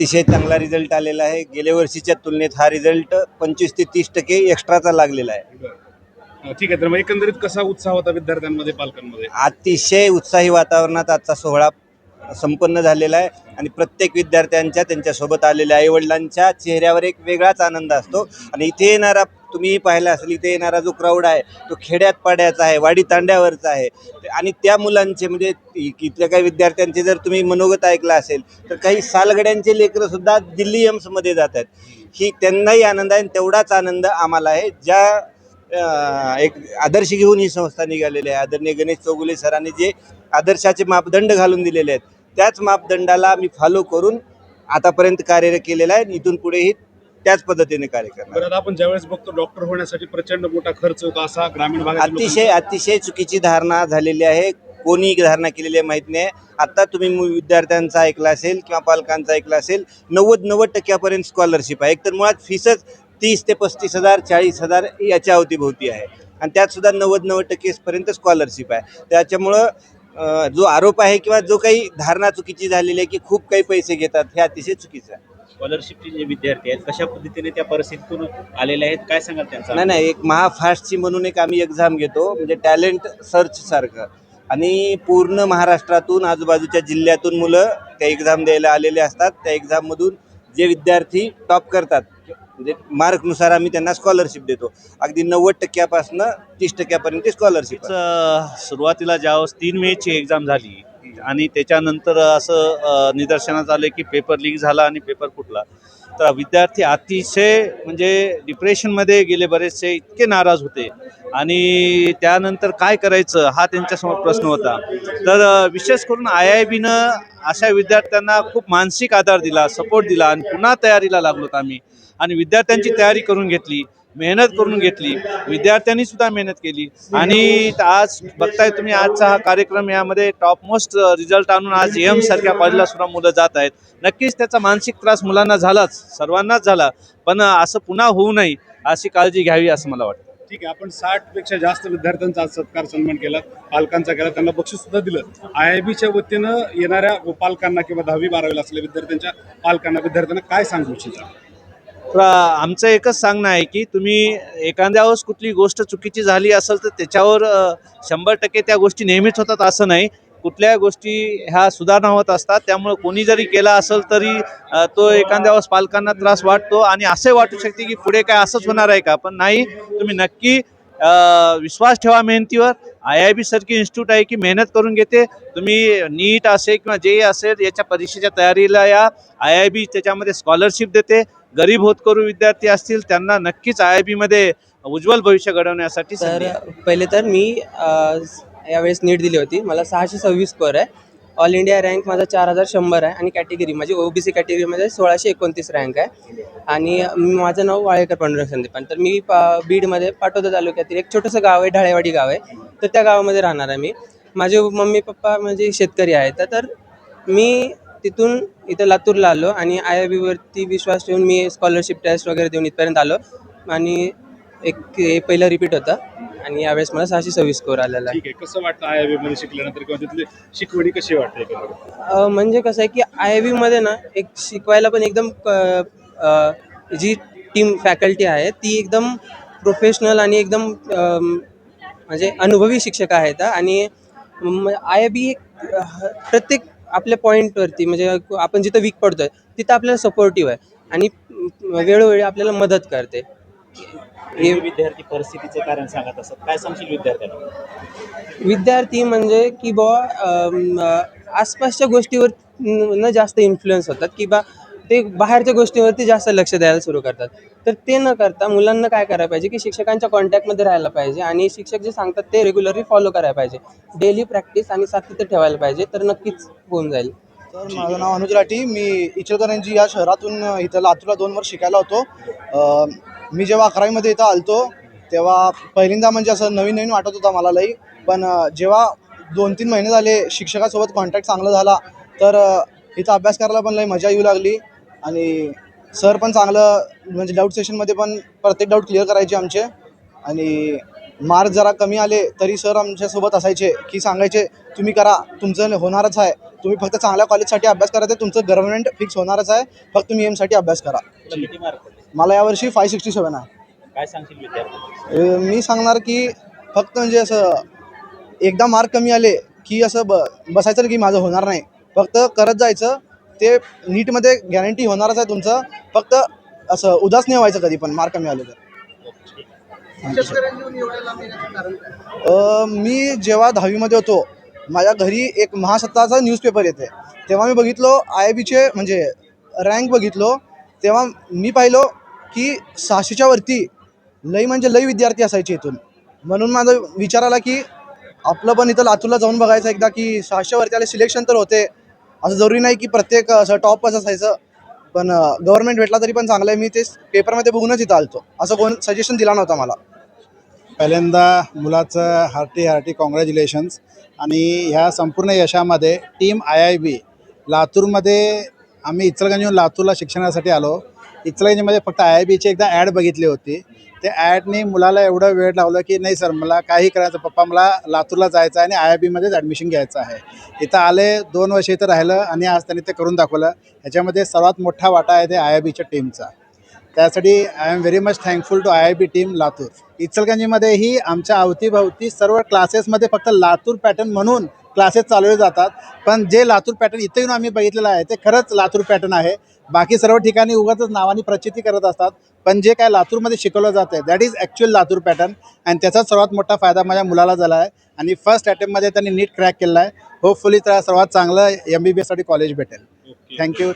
अतिशय चांगला रिझल्ट आलेला आहे. गेल्या वर्षीच्या तुलनेत हा रिझल्ट 25 ते 30% एक्स्ट्राचा लागलेला आहे. ठीक आहे. तर मग एकंदरीत कसा उत्साह होता विद्यार्थ्यांमध्ये, पालकांमध्ये? अतिशय उत्साही वातावरणात आजचा सोहळा संपन्न झालेला आहे आणि प्रत्येक विद्यार्थ्यांच्या त्यांच्यासोबत आलेल्या आईवडिलांच्या चेहऱ्यावर एक वेगळाच आनंद असतो. आणि इथे येणारा, तुम्ही पाहिला असेल, इथे येणारा जो क्राऊड आहे तो खेड्यात पाड्याचा आहे, वाडी तांड्यावरचा आहे. आणि त्या मुलांचे म्हणजे इथल्या काही विद्यार्थ्यांचे जर तुम्ही मनोगत ऐकलं असेल तर काही सालगड्यांचे लेकरंसुद्धा दिल्ली एम्समध्ये जात आहेत. ही त्यांनाही आनंद आहे आणि तेवढाच आनंद आम्हाला आहे. एक आदर्श घेऊन ही संस्था निघालेली आहे. आदरणीय गणेश चौगुले सरांनी जे आदर्शाचे मापदंड घालून दिलेले आहेत त्याच मापदंडाला मी फॉलो करून आतापर्यंत कार्य केलेलं आहे. इथून पुढेही त्याच पद्धतीने कार्य करणार. बरं, आपण ज्यावेळेस बघतो डॉक्टर होण्यासाठी प्रचंड मोठा खर्च होतो, असा ग्रामीण भागात अतिशय चुकीची धारणा झालेली आहे. कोणी धारणा केलेली आहे माहीत नाही. आता तुम्ही विद्यार्थ्यांचा ऐकला असेल किंवा पालकांचा ऐकला असेल, 90% स्कॉलरशिप आहे. एकतर मुळात फीसच 30 ते 35,000 40,000 याच्या अवतीभोवती आहे आणि त्यात सुद्धा 90% स्कॉलरशिप आहे. त्याच्यामुळं जो आरोप आहे किंवा जो काही धारणा चुकीची झालेली आहे की खूप काही पैसे घेतात, हे अतिशय चुकीचं आहे. स्कॉलरशिपचे जे विद्यार्थी आहेत कशा पद्धतीने त्या परिस्थितीतून आलेले आहेत, काय सांगाल त्यांचा? नाही, एक महाफास्टची म्हणून एक आम्ही एक्झाम घेतो, म्हणजे टॅलेंट सर्च सारखं. आणि पूर्ण महाराष्ट्रातून, आजूबाजूच्या जिल्ह्यातून मुलं त्या एक्झाम द्यायला आलेले असतात. त्या एक्झाममधून जे विद्यार्थी टॉप करतात, म्हणजे मार्कनुसार आम्ही त्यांना स्कॉलरशिप देतो. अगदी 90% 30% स्कॉलरशिप. सुरुवातीला ज्यावेळेस 3 मेची एक्झाम झाली आणि त्याच्यानंतर असं निदर्शनास आलं की पेपर लीक झाला आणि पेपर फुटला, तर विद्यार्थी अतिशय म्हणजे डिप्रेशनमध्ये गेले. बरेचसे इतके नाराज होते आणि त्यानंतर काय करायचं हा त्यांच्यासमोर प्रश्न होता. तर विशेष करून IIBनं अशा विद्यार्थ्यांना खूप मानसिक आधार दिला, सपोर्ट दिला आणि पुन्हा तयारीला लागलोत आम्ही. आणि विद्यार्थ्यांची तयारी करून घेतली, मेहनत करून घेतली, विद्यार्थ्यांनी सुद्धा मेहनत केली. आणि आज बघताय तुम्ही, आजचा हा कार्यक्रम यामध्ये टॉपमोस्ट रिझल्ट आणून आज AM सारख्या कॉलेजला सुद्धा मुलं जात आहेत. नक्कीच त्याचा मानसिक त्रास मुलांना झालाच, सर्वांनाच झाला, पण असं पुन्हा होऊ नये अशी काळजी घ्यावी असं मला वाटतं. ठीक आहे. आपण 60पेक्षा जास्त विद्यार्थ्यांचा सत्कार सन्मान केला, पालकांचा केला, त्यांना बक्षीस सुद्धा दिलं. IIBच्या वतीनं येणाऱ्या पालकांना किंवा 10वी-12वीला असलेल्या विद्यार्थ्यांच्या पालकांना, विद्यार्थ्यांना काय सांगू इच्छिता? तर आमचं एकच सांगणं आहे की तुम्ही एखाद्यावर कुठली गोष्ट चुकीची झाली असेल तर त्याच्यावर 100% त्या गोष्टी नेहमीच होतात असं नाही. कुठल्या गोष्टी ह्या सुधारणा होत असतात. त्यामुळे कोणी जरी केला असेल तरी तो एखाद्यावर पालकांना त्रास वाटतो आणि असे वाटू शकते की पुढे काय असंच होणार आहे का, पण नाही. तुम्ही नक्की विश्वास ठेवा मेहनतीवर. IIB सारखी इन्स्टिट्यूट आहे की मेहनत करून घेते. तुम्ही नीट असेल किंवा जे असेल याच्या परीक्षेच्या तयारीला या. IIB त्याच्यामध्ये स्कॉलरशिप देते. गरीब होतकरू विद्यार्थी असतील त्यांना नक्कीच IIBमध्ये उज्ज्वल भविष्य घडवण्यासाठी संधी आहे. तर पहिले तर मी यावेळेस नीट दिली होती. मला 626 स्कोअर आहे. ऑल इंडिया रँक माझा 4100 आहे आणि कॅटेगरी माझी OBC कॅटेगरीमध्ये 1629 रँक आहे. आणि माझं नाव वाळेकर पांडुरंग संदीपान. तर मी बीडमध्ये पाटोदा तालुक्यातील एक छोटंसं गाव आहे, ढाळेवाडी गाव आहे, तर त्या गावामध्ये राहणार आहे मी. माझे मम्मी पप्पा म्हणजे शेतकरी आहेत. तर मी तिथून इथं लातूरला आलो आणि IIBवरती विश्वास ठेवून मी स्कॉलरशिप टेस्ट वगैरे देऊन इथपर्यंत आलो. आणि हे पहिलं रिपीट होतं आणि यावेळेस मला 626 स्कोअर आलेला आहे. ठीक आहे. कसं वाटतं IIBमध्ये शिकल्यानंतर, किंवा तिथली शिकवणी कशी वाटते एकंदरीत? म्हणजे कसं आहे की IIBमध्ये ना एक शिकवायला पण एकदम जी टीम फॅकल्टी आहे ती एकदम प्रोफेशनल आणि एकदम म्हणजे अनुभवी शिक्षक आहेत. आणि IIB प्रत्येक आपल्या पॉईंटवरती, म्हणजे आपण जिथं वीक पडतोय तिथं आपल्याला सपोर्टिव्ह आहे आणि वेळोवेळी आपल्याला मदत करते. हे विद्यार्थी परिस्थितीचे कारण सांगत असत, काय सांगशील विद्यार्थ्यांना? विद्यार्थी म्हणजे की बुवा आसपासच्या गोष्टीवर न जास्त इन्फ्लुएन्स होतात की बा ते बाहेरच्या गोष्टीवरती जास्त लक्ष द्यायला सुरू करतात. तर ते न करता मुलांना काय करायला पाहिजे की शिक्षकांच्या कॉन्टॅक्टमध्ये राहायला पाहिजे आणि शिक्षक जे सांगतात ते रेग्युलरली फॉलो करायला पाहिजे. डेली प्रॅक्टिस आणि सातत्य ठेवायला पाहिजे, तर नक्कीच होऊन जाईल. तर माझं नाव अनुज राठी. मी इचलकरंजी या शहरातून इथं लातूरला 2 वर्ष शिकायला होतो. मी जेव्हा 11वीमध्ये इथं आलतो तेव्हा पहिल्यांदा म्हणजे असं नवीन वाटत होता मला लई. पण जेव्हा 2-3 महिने झाले शिक्षकासोबत कॉन्टॅक्ट चांगला झाला तर इथं अभ्यास करायला पण लई मजा येऊ लागली. आणि सर पण चांगलं, म्हणजे डाऊट सेशनमध्ये पण प्रत्येक डाऊट क्लिअर करायचे आमचे. आणि मार्क जरा कमी आले तरी सर आमच्यासोबत असायचे की सांगायचे तुम्ही करा, तुमचं होणारच आहे. तुम्ही फक्त चांगल्या कॉलेजसाठी अभ्यास करा, तर तुमचं गव्हर्नमेंट फिक्स होणारच आहे. फक्त तुम्ही एमसाठी अभ्यास करा. किती मार्क पडले? मला यावर्षी 567 आहे. काय सांगशील विद्यार्थी? मी सांगणार की फक्त म्हणजे असं एकदा मार्क कमी आले की असं बसायचं की माझं होणार नाही. फक्त करत जायचं. ते नीटमध्ये गॅरंटी होणारच आहे तुमचं. फक्त असं उदास नाही व्हायचं कधी पण मार्क कमी आले तर. मी जेव्हा 10वीमध्ये होतो, माझ्या घरी एक महासत्ताचा न्यूजपेपर येते. तेव्हा मी बघितलो IIBचे म्हणजे रँक बघितलो. तेव्हा मी पाहिलो की 600च्या वरती लई म्हणजे लई विद्यार्थी असायचे इथून. म्हणून माझा विचार आला की आपलं पण इथं लातूरला जाऊन बघायचं एकदा की 600 वरती आले. सिलेक्शन तर होते, असं जरुरी नाही की प्रत्येक असं टॉपच असायचं. पण गव्हर्नमेंट भेटला तरी पण चांगलं आहे. मी ते पेपरमध्ये बघूनच इथं आलतो. असं कोण सजेशन दिला नव्हता मला. पहिल्यांदा मुलाचं हार्टी कॉंग्रॅच्युलेशन्स. आणि ह्या संपूर्ण यशामध्ये टीम IIB लातूरमध्ये, आम्ही इचलकरंजीहून लातूरला शिक्षणासाठी आलो. इचलकरंजीमध्ये फक्त IIBची एकदा ॲड बघितली होती. त्या ॲडने मुलाला एवढं वेळ लावलं की नाही सर मला काही करायचं, पप्पा मला लातूरला जायचं आहे आणि IIBमध्येच ॲडमिशन घ्यायचं आहे. इथं आले, 2 वर्ष इथं राहिलं आणि आज त्यांनी ते करून दाखवलं. ह्याच्यामध्ये सर्वात मोठा वाटा आहे ते IIBच्या टीमचा. त्यासाठी I am very much thankful to IIB team Latur. इचलकरंजीमध्येही आमच्या अवतीभवती सर्व क्लासेसमध्ये फक्त लातूर पॅटर्न म्हणून क्लासेस चालवले जातात. पण जे लातूर पॅटर्न इथं येऊन आम्ही बघितलेलं आहे ते खरंच लातूर पॅटर्न आहे. बाकी सर्व ठिकाणी उगाचच नावानी प्रचिती करत असतात. पण जे काय लातूरमध्ये शिकवलं जातं आहे that is actual Latur pattern. आणि त्याचा सर्वात मोठा फायदा माझ्या मुलाला झाला आहे. आणि फर्स्ट अटेम्प्टमध्ये त्यांनी नीट क्रॅक केला आहे. होपफुली त्याला सर्वात चांगलं MBBSसाठी कॉलेज भेटेल. थँक्यू.